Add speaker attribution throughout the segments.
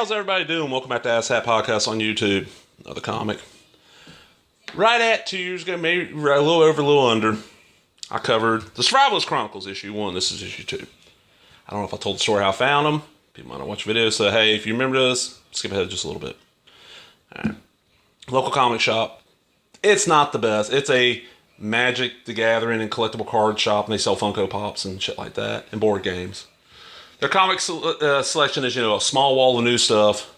Speaker 1: how's everybody doing? Welcome back to Ass Hat Podcast on YouTube. Another comic. Right at 2 years ago, maybe a little over, a little under, I covered the Survivalist Chronicles, issue 1. This is issue 2. I don't know if I told the story how I found them. People might not watch videos, so hey, if you remember this, skip ahead just a little bit. Alright. Local comic shop. It's not the best. It's a Magic the Gathering and collectible card shop, and they sell Funko Pops and shit like that, and board games. Their comic selection is, a small wall of new stuff.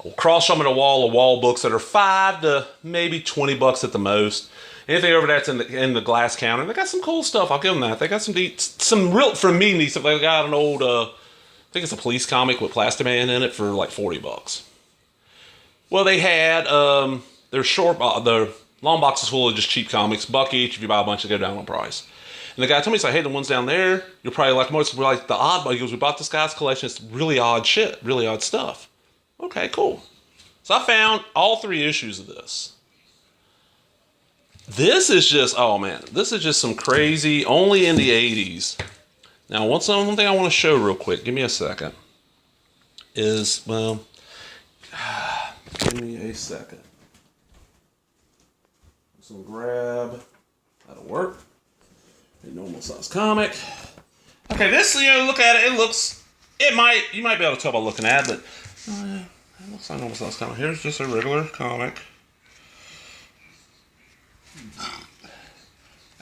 Speaker 1: I'll cross them in a wall of wall books that are $5 to maybe $20 at the most. Anything over that's in the glass counter. They got some cool stuff. I'll give them that. They got some real, for me, neat stuff. They got an old, I think it's a police comic with Plastic Man in it for like $40. Well, they had the long boxes full of just cheap comics, $1 each. If you buy a bunch, they go down on price. And the guy told me, he's like, hey, the ones down there, you'll probably like most. We're like the odd, but he goes, we bought this guy's collection. It's really odd shit, really odd stuff. Okay, cool. So I found all 3 issues of this. This is just, oh man, this is just some crazy, only in the 80s. Now, one thing I want to show real quick, give me a second, is, well, give me a second. Just gonna grab, that'll work. A normal size comic. Okay, this, look at it. You might be able to tell by looking at it, but it looks like a normal size comic. Here's just a regular comic.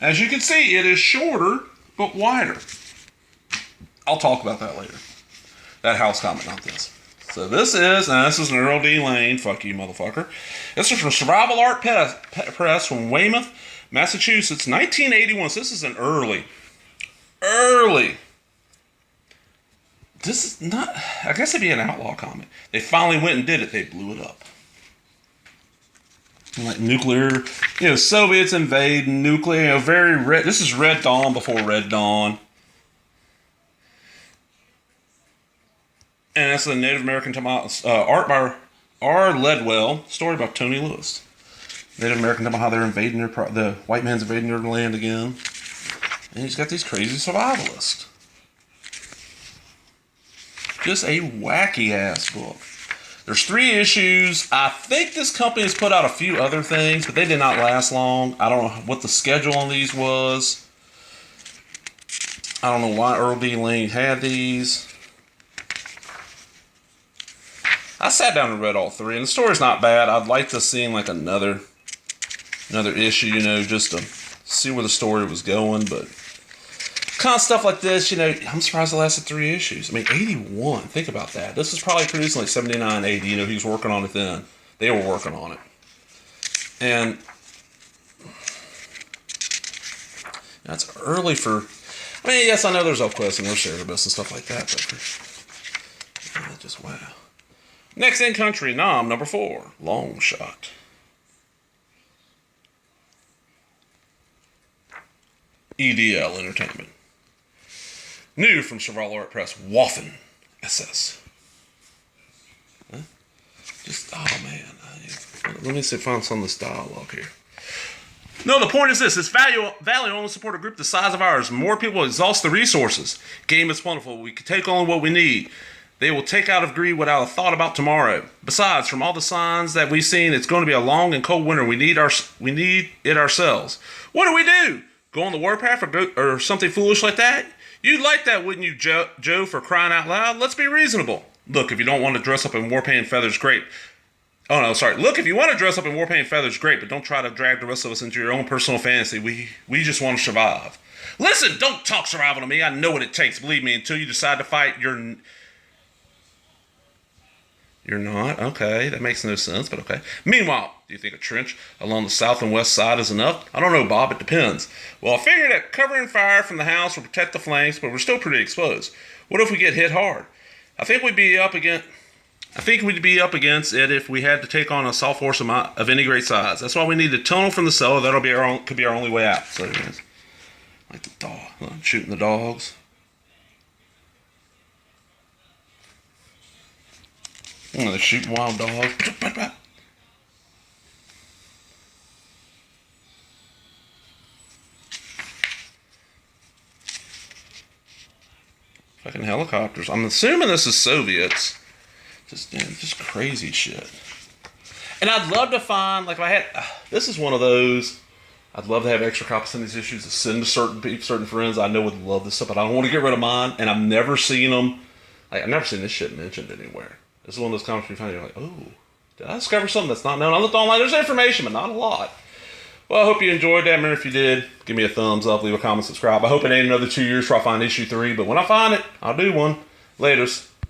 Speaker 1: As you can see, it is shorter, but wider. I'll talk about that later. That house comic, not this. So this is an Earl D. Lane. Fuck you, motherfucker. This is from Survival Art Press from Weymouth, Massachusetts, 1981. So this is an early. This is not, I guess it'd be an outlaw comic. They finally went and did it. They blew it up. Like nuclear, Soviets invade, nuclear, very red. This is Red Dawn before Red Dawn. And that's the Native American art by R. Ledwell, story by Tony Lewis. Native American talking about how they're invading the white man's invading their land again. And he's got these crazy survivalists. Just a wacky ass book. There's 3 issues. I think this company has put out a few other things, but they did not last long. I don't know what the schedule on these was. I don't know why Earl D. Lane had these. I sat down and read all 3, and the story's not bad. I'd like to see like another issue, just to see where the story was going, but kind of stuff like this, I'm surprised it lasted 3 issues. I mean, 81, think about that. This was probably produced in like 79, 80, he was working on it then. They were working on it. And that's early for, yes, I know there's Elfquest and there's Survivalist and stuff like that, but just wow. Next in country, number 4, Long Shot. EDL Entertainment. New from Survival Art Press, Waffen SS. Huh? Oh man. Let me see if I find some of this dialogue here. No, the point is this. It's value only support a group the size of ours. More people exhaust the resources. Game is plentiful. We can take only what we need. They will take out of greed without a thought about tomorrow. Besides, from all the signs that we've seen, it's going to be a long and cold winter. We need it ourselves. What do? Go on the warpath or something foolish like that? You'd like that, wouldn't you, Joe, for crying out loud? Let's be reasonable. Look, if you don't want to dress up in war paint and feathers, great. Oh, no, sorry. Look, if you want to dress up in war paint and feathers, great, but don't try to drag the rest of us into your own personal fantasy. We just want to survive. Listen, don't talk survival to me. I know what it takes, believe me, until you decide to fight. You're not? Okay, that makes no sense, but okay. Meanwhile, do you think a trench along the south and west side is enough? I don't know, Bob. It depends. Well, I figured that covering fire from the house will protect the flanks, but we're still pretty exposed. What if we get hit hard? I think we'd be up against it if we had to take on a assault force of any great size. That's why we need to tunnel from the cellar. Could be our only way out. So, like the dog, shooting the dogs. They're shooting wild dogs. Fucking helicopters. I'm assuming this is Soviets. Just crazy shit. And I'd love to find, like, if I had, this is one of those, I'd love to have extra copies of these issues to send to certain people, certain friends I know would love this stuff, but I don't want to get rid of mine, and I've never seen them, like, I've never seen this shit mentioned anywhere. This is one of those comics you find, you're like, oh, did I discover something that's not known? I looked online, there's information, but not a lot. Well, I hope you enjoyed that, man. If you did, give me a thumbs up, leave a comment, subscribe. I hope it ain't another 2 years before I find issue 3, but when I find it, I'll do one. Laters.